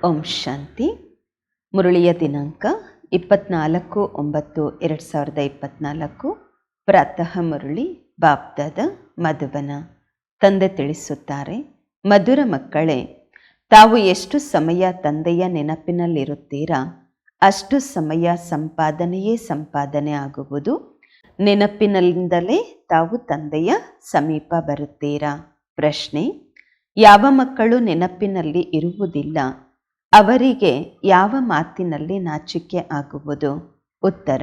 ಓಂ ಶಾಂತಿ. ಮುರಳಿಯ ದಿನಾಂಕ 24/9/2024. ಪ್ರಾತಃ ಮುರಳಿ ಬಾಬ್ದಾದ ಮಧುಬನ. ತಂದೆ ತಿಳಿಸುತ್ತಾರೆ, ಮಧುರ ಮಕ್ಕಳೇ, ತಾವು ಎಷ್ಟು ಸಮಯ ತಂದೆಯ ನೆನಪಿನಲ್ಲಿರುತ್ತೀರಾ ಅಷ್ಟು ಸಮಯ ಸಂಪಾದನೆಯೇ ಸಂಪಾದನೆ ಆಗುವುದು. ನೆನಪಿನಿಂದಲೇ ತಾವು ತಂದೆಯ ಸಮೀಪ ಬರುತ್ತೀರಾ. ಪ್ರಶ್ನೆ: ಯಾವ ಮಕ್ಕಳು ನೆನಪಿನಲ್ಲಿ ಇರುವುದಿಲ್ಲ ಅವರಿಗೆ ಯಾವ ಮಾತಿನಲ್ಲಿ ನಾಚಿಕೆ ಆಗುವುದು? ಉತ್ತರ: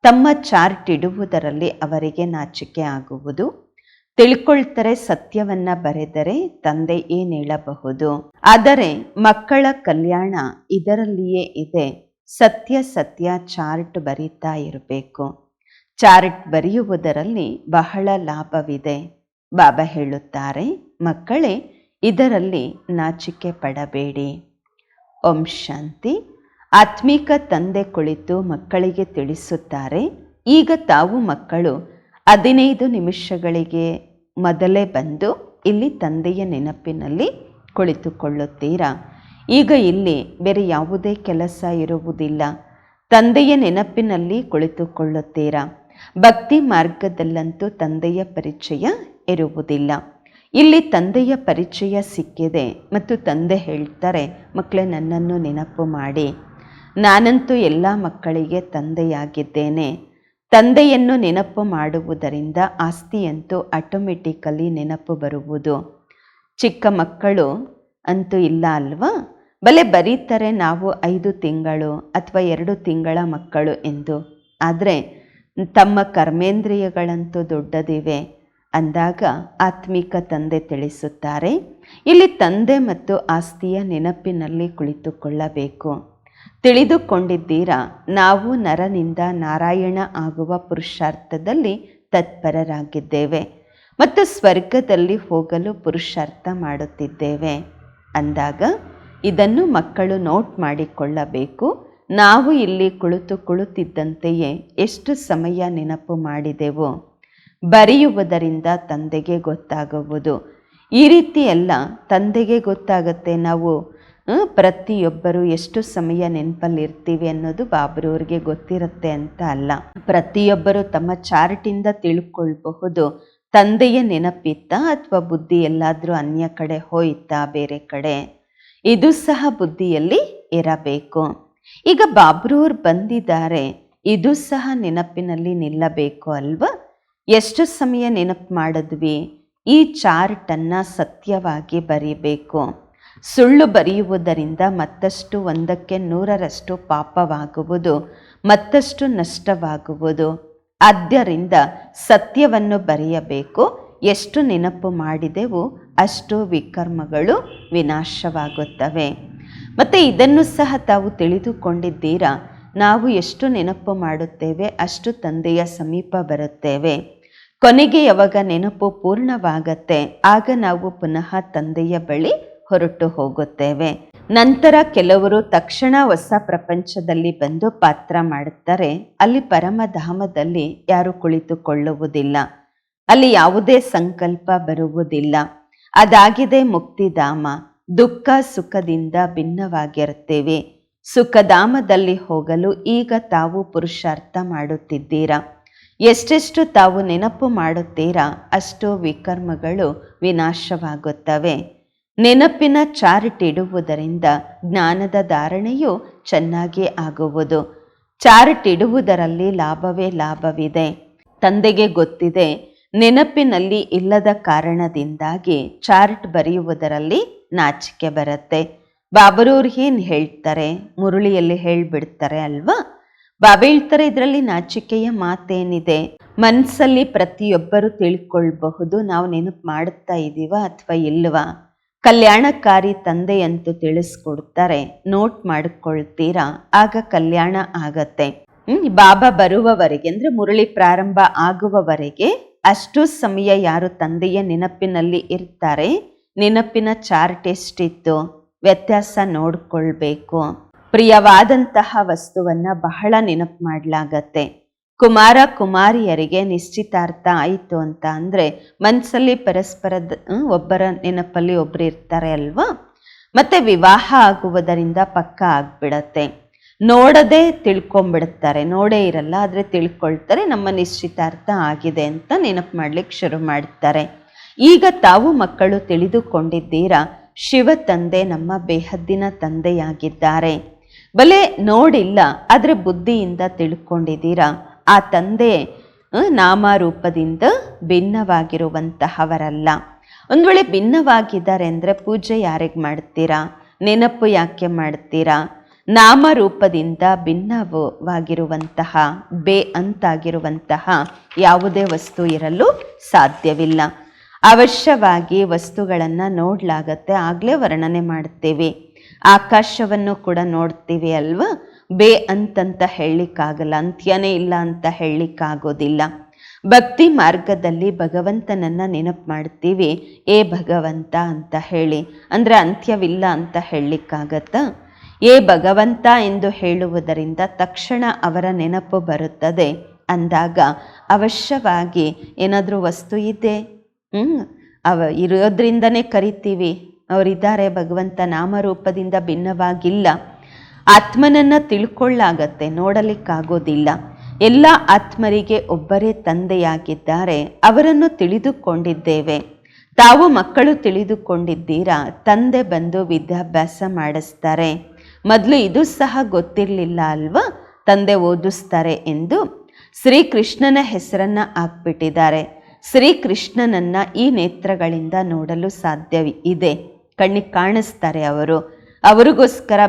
ತಮ್ಮ ಚಾರ್ಟ್ ಇಡುವುದರಲ್ಲಿ ಅವರಿಗೆ ನಾಚಿಕೆ ಆಗುವುದು. ತಿಳ್ಕೊಳ್ತಾರೆ, ಸತ್ಯವನ್ನ ಬರೆದರೆ ತಂದೆ ಏನು ಹೇಳಬಹುದು. ಆದರೆ ಮಕ್ಕಳ ಕಲ್ಯಾಣ ಇದರಲ್ಲಿಯೇ ಇದೆ. ಸತ್ಯ ಸತ್ಯ ಚಾರ್ಟ್ ಬರೀತಾ ಇರಬೇಕು. ಚಾರ್ಟ್ ಬರೆಯುವುದರಲ್ಲಿ ಬಹಳ ಲಾಭವಿದೆ. ಬಾಬಾ ಹೇಳುತ್ತಾರೆ, ಮಕ್ಕಳೇ, ಇದರಲ್ಲಿ ನಾಚಿಕೆ ಪಡಬೇಡಿ. ಓಂ ಶಾಂತಿ. ಆತ್ಮಿಕ ತಂದೆ ಕುಳಿತು ಮಕ್ಕಳಿಗೆ ತಿಳಿಸುತ್ತಾರೆ, ಈಗ ತಾವು ಮಕ್ಕಳು 15 ನಿಮಿಷಗಳಿಗೆ ಮೊದಲೇ ಬಂದು ಇಲ್ಲಿ ತಂದೆಯ ನೆನಪಿನಲ್ಲಿ ಕುಳಿತುಕೊಳ್ಳುತ್ತೀರಾ. ಈಗ ಇಲ್ಲಿ ಬೇರೆ ಯಾವುದೇ ಕೆಲಸ ಇರುವುದಿಲ್ಲ. ತಂದೆಯ ನೆನಪಿನಲ್ಲಿ ಕುಳಿತುಕೊಳ್ಳುತ್ತೀರಾ. ಭಕ್ತಿ ಮಾರ್ಗದಲ್ಲಂತೂ ತಂದೆಯ ಪರಿಚಯ ಇರುವುದಿಲ್ಲ. ಇಲ್ಲಿ ತಂದೆಯ ಪರಿಚಯ ಸಿಕ್ಕಿದೆ ಮತ್ತು ತಂದೆ ಹೇಳ್ತಾರೆ, ಮಕ್ಕಳೇ, ನನ್ನನ್ನು ನೆನಪು ಮಾಡಿ. ನಾನಂತೂ ಎಲ್ಲ ಮಕ್ಕಳಿಗೆ ತಂದೆಯಾಗಿದ್ದೇನೆ. ತಂದೆಯನ್ನು ನೆನಪು ಮಾಡುವುದರಿಂದ ಆಸ್ತಿಯಂತೂ ಆಟೋಮೆಟಿಕಲಿ ನೆನಪು ಬರುವುದು. ಚಿಕ್ಕ ಮಕ್ಕಳು ಅಂತೂ ಇಲ್ಲ ಅಲ್ವಾ? ಬಲೆ ಬರೀತಾರೆ ನಾವು 5 ತಿಂಗಳು ಅಥವಾ 2 ತಿಂಗಳ ಮಕ್ಕಳು ಎಂದು. ಆದರೆ ತಮ್ಮ ಕರ್ಮೇಂದ್ರಿಯಗಳಂತೂ ದೊಡ್ಡದಿವೆ ಅಂದಾಗ ಆತ್ಮಿಕ ತಂದೆ ತಿಳಿಸುತ್ತಾರೆ, ಇಲ್ಲಿ ತಂದೆ ಮತ್ತು ಆಸ್ತಿಯ ನೆನಪಿನಲ್ಲಿ ಕುಳಿತುಕೊಳ್ಳಬೇಕು. ತಿಳಿದುಕೊಂಡಿದ್ದೀರಾ, ನಾವು ನರನಿಂದ ನಾರಾಯಣ ಆಗುವ ಪುರುಷಾರ್ಥದಲ್ಲಿ ತತ್ಪರರಾಗಿದ್ದೇವೆ ಮತ್ತು ಸ್ವರ್ಗದಲ್ಲಿ ಹೋಗಲು ಪುರುಷಾರ್ಥ ಮಾಡುತ್ತಿದ್ದೇವೆ ಅಂದಾಗ ಇದನ್ನು ಮಕ್ಕಳು ನೋಟ್ ಮಾಡಿಕೊಳ್ಳಬೇಕು. ನಾವು ಇಲ್ಲಿ ಕುಳಿತಿದ್ದಂತೆಯೇ ಎಷ್ಟು ಸಮಯ ನೆನಪು ಮಾಡಿದೆವು. ಬರೆಯುವುದರಿಂದ ತಂದೆಗೆ ಗೊತ್ತಾಗುವುದು. ಈ ರೀತಿ ಎಲ್ಲ ತಂದೆಗೆ ಗೊತ್ತಾಗತ್ತೆ ನಾವು ಪ್ರತಿಯೊಬ್ಬರು ಎಷ್ಟು ಸಮಯ ನೆನಪಲ್ಲಿರ್ತೀವಿ ಅನ್ನೋದು ಬಾಬ್ರವ್ರಿಗೆ ಗೊತ್ತಿರುತ್ತೆ ಅಂತ ಅಲ್ಲ. ಪ್ರತಿಯೊಬ್ಬರು ತಮ್ಮ ಚಾರ್ಟಿಂದ ತಿಳ್ಕೊಳ್ಬಹುದು ತಂದೆಯ ನೆನಪಿತ್ತಾ ಅಥವಾ ಬುದ್ಧಿ ಎಲ್ಲಾದರೂ ಅನ್ಯ ಕಡೆ ಹೋಯ್ತಾ, ಬೇರೆ ಕಡೆ. ಇದು ಸಹ ಬುದ್ಧಿಯಲ್ಲಿ ಇರಬೇಕು. ಈಗ ಬಾಬ್ರವ್ರು ಬಂದಿದ್ದಾರೆ, ಇದು ಸಹ ನೆನಪಿನಲ್ಲಿ ನಿಲ್ಲಬೇಕು ಅಲ್ವಾ? ಎಷ್ಟು ಸಮಯ ನೆನಪು ಮಾಡಿದ್ವಿ? ಈ ಚಾರ್ಟನ್ನು ಸತ್ಯವಾಗಿ ಬರೀಬೇಕು. ಸುಳ್ಳು ಬರೆಯುವುದರಿಂದ ಮತ್ತಷ್ಟು 100ಕ್ಕೆ 100ರಷ್ಟು ಪಾಪವಾಗುವುದು, ಮತ್ತಷ್ಟು ನಷ್ಟವಾಗುವುದು. ಆದ್ದರಿಂದ ಸತ್ಯವನ್ನು ಬರೆಯಬೇಕು. ಎಷ್ಟು ನೆನಪು ಮಾಡಿದೆವು ಅಷ್ಟು ವಿಕರ್ಮಗಳು ವಿನಾಶವಾಗುತ್ತವೆ. ಮತ್ತು ಇದನ್ನು ಸಹ ತಾವು ತಿಳಿದುಕೊಂಡಿದ್ದೀರಾ, ನಾವು ಎಷ್ಟು ನೆನಪು ಮಾಡುತ್ತೇವೆ ಅಷ್ಟು ತಂದೆಯ ಸಮೀಪ ಬರುತ್ತೇವೆ. ಕೊನೆಗೆ ಯಾವಾಗ ನೆನಪು ಪೂರ್ಣವಾಗತ್ತೆ ಆಗ ನಾವು ಪುನಃ ತಂದೆಯ ಬಳಿ ಹೊರಟು ಹೋಗುತ್ತೇವೆ. ನಂತರ ಕೆಲವರು ತಕ್ಷಣ ಹೊಸ ಪ್ರಪಂಚದಲ್ಲಿ ಬಂದು ಪಾತ್ರ ಮಾಡುತ್ತಾರೆ. ಅಲ್ಲಿ ಪರಮಧಾಮದಲ್ಲಿ ಯಾರು ಕುಳಿತುಕೊಳ್ಳುವುದಿಲ್ಲ. ಅಲ್ಲಿ ಯಾವುದೇ ಸಂಕಲ್ಪ ಬರುವುದಿಲ್ಲ. ಅದಾಗಿದೆ ಮುಕ್ತಿಧಾಮ. ದುಃಖ ಸುಖದಿಂದ ಭಿನ್ನವಾಗಿರುತ್ತೇವೆ. ಸುಖಧಾಮದಲ್ಲಿ ಹೋಗಲು ಈಗ ತಾವು ಪುರುಷಾರ್ಥ ಮಾಡುತ್ತಿದ್ದೀರಾ. ಎಷ್ಟೆಷ್ಟು ತಾವು ನೆನಪು ಮಾಡುತ್ತೀರಾ ಅಷ್ಟು ವಿಕರ್ಮಗಳು ವಿನಾಶವಾಗುತ್ತವೆ. ನೆನಪಿನ ಚಾರ್ಟ್ ಇಡುವುದರಿಂದ ಜ್ಞಾನದ ಧಾರಣೆಯು ಚೆನ್ನಾಗಿ ಆಗುವುದು. ಚಾರ್ಟ್ ಇಡುವುದರಲ್ಲಿ ಲಾಭವೇ ಲಾಭವಿದೆ. ತಂದೆಗೆ ಗೊತ್ತಿದೆ, ನೆನಪಿನಲ್ಲಿ ಇಲ್ಲದ ಕಾರಣದಿಂದಾಗಿ ಚಾರ್ಟ್ ಬರೆಯುವುದರಲ್ಲಿ ನಾಚಿಕೆ ಬರುತ್ತೆ. ಬಾಬರವ್ರು ಏನು ಹೇಳ್ತಾರೆ, ಮುರಳಿಯಲ್ಲಿ ಹೇಳಿಬಿಡ್ತಾರೆ ಅಲ್ವಾ? ಬಾಬಾ ಹೇಳ್ತಾರೆ, ಇದರಲ್ಲಿ ನಾಚಿಕೆಯ ಮಾತೇನಿದೆ? ಮನಸ್ಸಲ್ಲಿ ಪ್ರತಿಯೊಬ್ಬರು ತಿಳ್ಕೊಳ್ಬಹುದು ನಾವು ನೆನಪು ಮಾಡುತ್ತಾ ಇದ್ದೀವಾ ಅಥವಾ ಇಲ್ವಾ. ಕಲ್ಯಾಣಕಾರಿ ತಂದೆಯಂತೂ ತಿಳಿಸ್ಕೊಡ್ತಾರೆ, ನೋಟ್ ಮಾಡಿಕೊಳ್ತೀರಾ, ಆಗ ಕಲ್ಯಾಣ ಆಗತ್ತೆ. ಬಾಬಾ ಬರುವವರೆಗೆ ಅಂದರೆ ಮುರಳಿ ಪ್ರಾರಂಭ ಆಗುವವರೆಗೆ ಅಷ್ಟು ಸಮಯ ಯಾರು ತಂದೆಯ ನೆನಪಿನಲ್ಲಿ ಇರ್ತಾರೆ, ನೆನಪಿನ ಚಾರ್ಟ್ ಎಷ್ಟಿತ್ತು ವ್ಯತ್ಯಾಸ ನೋಡ್ಕೊಳ್ಬೇಕು. ಪ್ರಿಯವಾದಂತಹ ವಸ್ತುವನ್ನು ಬಹಳ ನೆನಪು ಮಾಡಲಾಗತ್ತೆ. ಕುಮಾರ ಕುಮಾರಿಯರಿಗೆ ನಿಶ್ಚಿತಾರ್ಥ ಆಯಿತು ಅಂತ ಅಂದರೆ ಮನಸ್ಸಲ್ಲಿ ಪರಸ್ಪರ ಒಬ್ಬರ ನೆನಪಲ್ಲಿ ಒಬ್ಬರು ಇರ್ತಾರೆ ಅಲ್ವಾ? ಮತ್ತೆ ವಿವಾಹ ಆಗುವುದರಿಂದ ಪಕ್ಕ ಆಗ್ಬಿಡತ್ತೆ. ನೋಡದೆ ತಿಳ್ಕೊಂಬಿಡುತ್ತಾರೆ, ನೋಡೇ ಇರಲ್ಲ ಆದರೆ ತಿಳ್ಕೊಳ್ತಾರೆ, ನಮ್ಮ ನಿಶ್ಚಿತಾರ್ಥ ಆಗಿದೆ ಅಂತ ನೆನಪು ಮಾಡ್ಲಿಕ್ಕೆ ಶುರು ಮಾಡ್ತಾರೆ. ಈಗ ತಾವು ಮಕ್ಕಳು ತಿಳಿದುಕೊಂಡಿದ್ದೀರಾ, ಶಿವ ತಂದೆ ನಮ್ಮ ಬೇಹದ್ದಿನ ತಂದೆಯಾಗಿದ್ದಾರೆ. ಬಲೆ ನೋಡಿಲ್ಲ ಆದರೆ ಬುದ್ಧಿಯಿಂದ ತಿಳ್ಕೊಂಡಿದ್ದೀರಾ, ಆ ತಂದೆ ನಾಮರೂಪದಿಂದ ಭಿನ್ನವಾಗಿರುವಂತಹವರಲ್ಲ. ಒಂದು ವೇಳೆ ಭಿನ್ನವಾಗಿದ್ದಾರೆ ಅಂದರೆ ಪೂಜೆ ಯಾರಿಗೆ ಮಾಡ್ತೀರಾ, ನೆನಪು ಯಾಕೆ ಮಾಡ್ತೀರಾ? ನಾಮರೂಪದಿಂದ ಭಿನ್ನವಾಗಿರುವಂತಹ ಅಂತಾಗಿರುವಂತಹ ಯಾವುದೇ ವಸ್ತು ಇರಲು ಸಾಧ್ಯವಿಲ್ಲ. ಅವಶ್ಯವಾಗಿ ವಸ್ತುಗಳನ್ನು ನೋಡಲಾಗತ್ತೆ, ಆಗಲೇ ವರ್ಣನೆ ಮಾಡ್ತೀವಿ. ಆಕಾಶವನ್ನು ಕೂಡ ನೋಡ್ತೀವಿ ಅಲ್ವಾ, ಅಂತಂತ ಹೇಳಲಿಕ್ಕಾಗಲ್ಲ, ಅಂತ್ಯನೇ ಇಲ್ಲ ಅಂತ ಹೇಳಲಿಕ್ಕಾಗೋದಿಲ್ಲ. ಭಕ್ತಿ ಮಾರ್ಗದಲ್ಲಿ ಭಗವಂತನನ್ನ ನೆನಪು ಮಾಡ್ತೀವಿ, ಏ ಭಗವಂತ ಅಂತ ಹೇಳಿ, ಅಂದರೆ ಅಂತ್ಯವಿಲ್ಲ ಅಂತ ಹೇಳಲಿಕ್ಕಾಗತ್ತಾ? ಏ ಭಗವಂತ ಎಂದು ಹೇಳುವುದರಿಂದ ತಕ್ಷಣ ಅವರ ನೆನಪು ಬರುತ್ತದೆ. ಅಂದಾಗ ಅವಶ್ಯವಾಗಿ ಏನಾದರೂ ವಸ್ತು ಇದೆ, ಇರೋದ್ರಿಂದನೇ ಕರಿತೀವಿ, ಅವರಿದ್ದಾರೆ, ಭಗವಂತ ನಾಮರೂಪದಿಂದ ಭಿನ್ನವಾಗಿಲ್ಲ. ಆತ್ಮನನ್ನು ತಿಳ್ಕೊಳ್ಳಾಗತ್ತೆ, ನೋಡಲಿಕ್ಕಾಗೋದಿಲ್ಲ. ಎಲ್ಲ ಆತ್ಮರಿಗೆ ಒಬ್ಬರೇ ತಂದೆಯಾಗಿದ್ದಾರೆ, ಅವರನ್ನು ತಿಳಿದುಕೊಂಡಿದ್ದೇವೆ. ತಾವು ಮಕ್ಕಳು ತಿಳಿದುಕೊಂಡಿದ್ದೀರಾ, ತಂದೆ ಬಂದು ವಿದ್ಯಾಭ್ಯಾಸ ಮಾಡಿಸ್ತಾರೆ. ಮೊದಲು ಇದು ಸಹ ಗೊತ್ತಿರಲಿಲ್ಲ ಅಲ್ವಾ, ತಂದೆ ಓದಿಸ್ತಾರೆ ಎಂದು. ಶ್ರೀಕೃಷ್ಣನ ಹೆಸರನ್ನು ಹಾಕ್ಬಿಟ್ಟಿದ್ದಾರೆ. ಶ್ರೀಕೃಷ್ಣನನ್ನು ಈ ನೇತ್ರಗಳಿಂದ ನೋಡಲು ಸಾಧ್ಯ ಇದೆ, ಕಣ್ಣಿಗೆ ಕಾಣಿಸ್ತಾರೆ ಅವರು. ಅವರಿಗೋಸ್ಕರ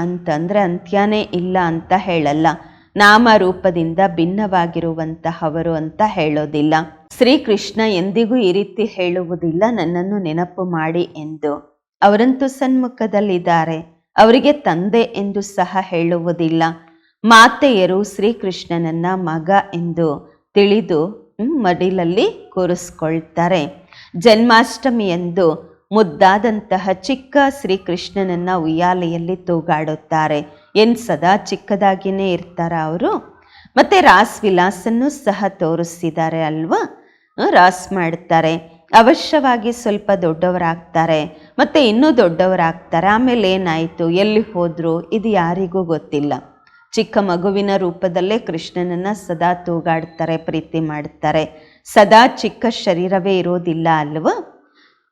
ಅಂತಂದರೆ ಅಂತ್ಯನೇ ಇಲ್ಲ ಅಂತ ಹೇಳಲ್ಲ, ನಾಮರೂಪದಿಂದ ಭಿನ್ನವಾಗಿರುವಂತಹವರು ಅಂತ ಹೇಳೋದಿಲ್ಲ. ಶ್ರೀಕೃಷ್ಣ ಎಂದಿಗೂ ಈ ರೀತಿ ಹೇಳುವುದಿಲ್ಲ, ನನ್ನನ್ನು ನೆನಪು ಮಾಡಿ ಎಂದು. ಅವರಂತೂ ಸನ್ಮುಖದಲ್ಲಿದ್ದಾರೆ, ಅವರಿಗೆ ತಂದೆ ಎಂದು ಸಹ ಹೇಳುವುದಿಲ್ಲ. ಮಾತೆಯರು ಶ್ರೀಕೃಷ್ಣನನ್ನ ಮಗ ಎಂದು ತಿಳಿದು ಮಡಿಲಲ್ಲಿ ಕೂರಿಸ್ಕೊಳ್ತಾರೆ. ಜನ್ಮಾಷ್ಟಮಿಯಂದು ಮುದ್ದಾದಂತಹ ಚಿಕ್ಕ ಶ್ರೀಕೃಷ್ಣನನ್ನ ಉಯ್ಯಾಲೆಯಲ್ಲಿ ತೂಗಾಡುತ್ತಾರೆ. ಸದಾ ಚಿಕ್ಕದಾಗಿಯೇ ಇರ್ತಾರ ಅವರು. ಮತ್ತೆ ರಾಸ್ ವಿಲಾಸನ್ನು ಸಹ ತೋರಿಸಿದ್ದಾರೆ ಅಲ್ವಾ, ರಾಸ್ ಮಾಡ್ತಾರೆ. ಅವಶ್ಯವಾಗಿ ಸ್ವಲ್ಪ ದೊಡ್ಡವರಾಗ್ತಾರೆ, ಮತ್ತೆ ಇನ್ನೂ ದೊಡ್ಡವರಾಗ್ತಾರೆ. ಆಮೇಲೆ ಏನಾಯಿತು, ಎಲ್ಲಿ ಹೋದ್ರು, ಇದು ಯಾರಿಗೂ ಗೊತ್ತಿಲ್ಲ. ಚಿಕ್ಕ ಮಗುವಿನ ರೂಪದಲ್ಲೇ ಕೃಷ್ಣನನ್ನ ಸದಾ ತೂಗಾಡ್ತಾರೆ, ಪ್ರೀತಿ ಮಾಡ್ತಾರೆ. ಸದಾ ಚಿಕ್ಕ ಶರೀರವೇ ಇರೋದಿಲ್ಲ ಅಲ್ವಾ,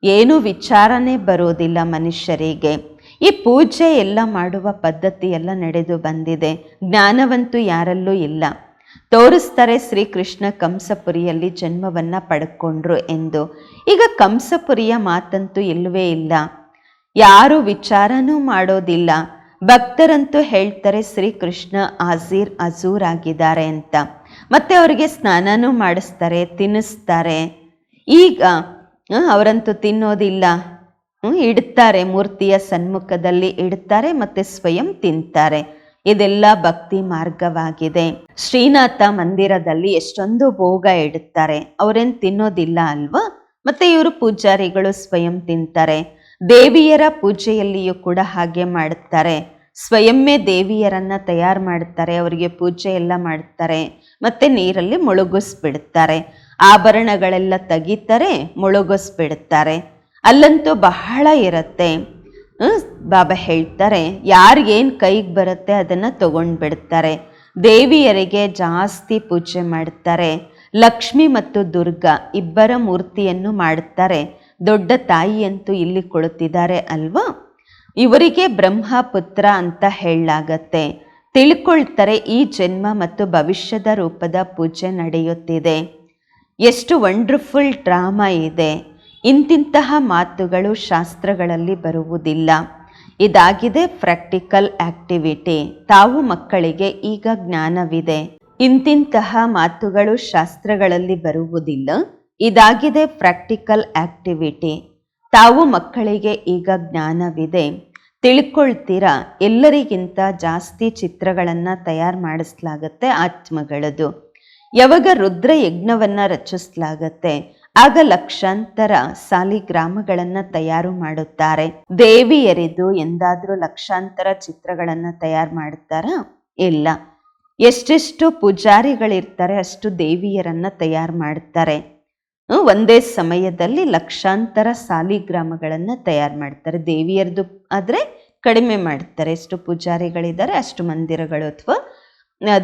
ಏನೂ ವಿಚಾರನೇ ಬರೋದಿಲ್ಲ ಮನುಷ್ಯರಿಗೆ. ಈ ಪೂಜೆ ಎಲ್ಲ ಮಾಡುವ ಪದ್ಧತಿ ಎಲ್ಲ ನಡೆದು ಬಂದಿದೆ, ಜ್ಞಾನವಂತೂ ಯಾರಲ್ಲೂ ಇಲ್ಲ. ತೋರಿಸ್ತಾರೆ ಶ್ರೀಕೃಷ್ಣ ಕಂಸಪುರಿಯಲ್ಲಿ ಜನ್ಮವನ್ನು ಪಡ್ಕೊಂಡ್ರು ಎಂದು. ಈಗ ಕಂಸಪುರಿಯ ಮಾತಂತೂ ಇಲ್ಲವೇ ಇಲ್ಲ, ಯಾರು ವಿಚಾರನೂ ಮಾಡೋದಿಲ್ಲ. ಭಕ್ತರಂತೂ ಹೇಳ್ತಾರೆ ಶ್ರೀಕೃಷ್ಣ ಹಜೂರ್ ಆಗಿದ್ದಾರೆ ಅಂತ. ಮತ್ತೆ ಅವರಿಗೆ ಸ್ನಾನನೂ ಮಾಡಿಸ್ತಾರೆ, ತಿನ್ನಿಸ್ತಾರೆ. ಈಗ ಅವರಂತೂ ತಿನ್ನೋದಿಲ್ಲ, ಇಡ್ತಾರೆ, ಮೂರ್ತಿಯ ಸನ್ಮುಖದಲ್ಲಿ ಇಡ್ತಾರೆ, ಮತ್ತೆ ಸ್ವಯಂ ತಿಂತಾರೆ. ಇದೆಲ್ಲ ಭಕ್ತಿ ಮಾರ್ಗವಾಗಿದೆ. ಶ್ರೀನಾಥ ಮಂದಿರದಲ್ಲಿ ಎಷ್ಟೊಂದು ಭೋಗ ಇಡುತ್ತಾರೆ, ಅವರೇನು ತಿನ್ನೋದಿಲ್ಲ ಅಲ್ವಾ. ಮತ್ತೆ ಇವರು ಪೂಜಾರಿಗಳು ಸ್ವಯಂ ತಿಂತಾರೆ. ದೇವಿಯರ ಪೂಜೆಯಲ್ಲಿಯೂ ಕೂಡ ಹಾಗೆ ಮಾಡುತ್ತಾರೆ. ಸ್ವಯಂವೇ ದೇವಿಯರನ್ನ ತಯಾರು ಮಾಡ್ತಾರೆ, ಅವರಿಗೆ ಪೂಜೆ ಎಲ್ಲ ಮಾಡ್ತಾರೆ, ಮತ್ತೆ ನೀರಲ್ಲಿ ಮುಳುಗಿಸ್ಬಿಡ್ತಾರೆ. ಆಭರಣಗಳೆಲ್ಲ ತೆಗಿತಾರೆ, ಮುಳುಗಿಸ್ಬಿಡ್ತಾರೆ. ಅಲ್ಲಂತೂ ಬಹಳ ಇರುತ್ತೆ. ಬಾಬಾ ಹೇಳ್ತಾರೆ, ಯಾರಿಗೇನು ಕೈಗೆ ಬರುತ್ತೆ ಅದನ್ನು ತಗೊಂಡ್ಬಿಡ್ತಾರೆ. ದೇವಿಯರಿಗೆ ಜಾಸ್ತಿ ಪೂಜೆ ಮಾಡ್ತಾರೆ. ಲಕ್ಷ್ಮಿ ಮತ್ತು ದುರ್ಗಾ ಇಬ್ಬರ ಮೂರ್ತಿಯನ್ನು ಮಾಡ್ತಾರೆ. ದೊಡ್ಡ ತಾಯಿಯಂತೂ ಇಲ್ಲಿ ಕುಳಿತಿದ್ದಾರೆ ಅಲ್ವಾ, ಇವರಿಗೆ ಬ್ರಹ್ಮಪುತ್ರ ಅಂತ ಹೇಳಲಾಗತ್ತೆ. ತಿಳ್ಕೊಳ್ತಾರೆ, ಈ ಜನ್ಮ ಮತ್ತು ಭವಿಷ್ಯದ ರೂಪದ ಪೂಜೆ ನಡೆಯುತ್ತಿದೆ. ಎಷ್ಟು ವಂಡರ್ಫುಲ್ ಡ್ರಾಮಾ ಇದೆ. ಇಂತಿಂತಹ ಮಾತುಗಳು ಶಾಸ್ತ್ರಗಳಲ್ಲಿ ಬರುವುದಿಲ್ಲ. ಇದಾಗಿದೆ ಪ್ರಾಕ್ಟಿಕಲ್ ಆಕ್ಟಿವಿಟಿ. ತಾವು ಮಕ್ಕಳಿಗೆ ಈಗ ಜ್ಞಾನವಿದೆ. ಇಂತಿಂತಹ ಮಾತುಗಳು ಶಾಸ್ತ್ರಗಳಲ್ಲಿ ಬರುವುದಿಲ್ಲ. ಇದಾಗಿದೆ ಪ್ರಾಕ್ಟಿಕಲ್ ಆಕ್ಟಿವಿಟಿ. ತಾವು ಮಕ್ಕಳಿಗೆ ಈಗ ಜ್ಞಾನವಿದೆ. ತಿಳ್ಕೊಳ್ತೀರಾ, ಎಲ್ಲರಿಗಿಂತ ಜಾಸ್ತಿ ಚಿತ್ರಗಳನ್ನು ತಯಾರು ಮಾಡಿಸಲಾಗತ್ತೆ ಆತ್ಮಗಳದು. ಯಾವಾಗ ರುದ್ರ ಯಜ್ಞವನ್ನು ರಚಿಸಲಾಗತ್ತೆ, ಆಗ ಲಕ್ಷಾಂತರ ಸಾಲಿಗ್ರಾಮಗಳನ್ನು ತಯಾರು ಮಾಡುತ್ತಾರೆ. ದೇವಿಯರಿದು ಎಂದಾದರೂ ಲಕ್ಷಾಂತರ ಚಿತ್ರಗಳನ್ನು ತಯಾರು ಮಾಡುತ್ತಾರಾ? ಇಲ್ಲ. ಎಷ್ಟೆಷ್ಟು ಪೂಜಾರಿಗಳಿರ್ತಾರೆ ಅಷ್ಟು ದೇವಿಯರನ್ನ ತಯಾರು ಮಾಡ್ತಾರೆ. ಒಂದೇ ಸಮಯದಲ್ಲಿ ಲಕ್ಷಾಂತರ ಸಾಲಿಗ್ರಾಮಗಳನ್ನು ತಯಾರು ಮಾಡ್ತಾರೆ. ದೇವಿಯರದು ಆದರೆ ಕಡಿಮೆ ಮಾಡ್ತಾರೆ. ಎಷ್ಟು ಪೂಜಾರಿಗಳಿದ್ದಾರೆ ಅಷ್ಟು ಮಂದಿರಗಳು ಅಥವಾ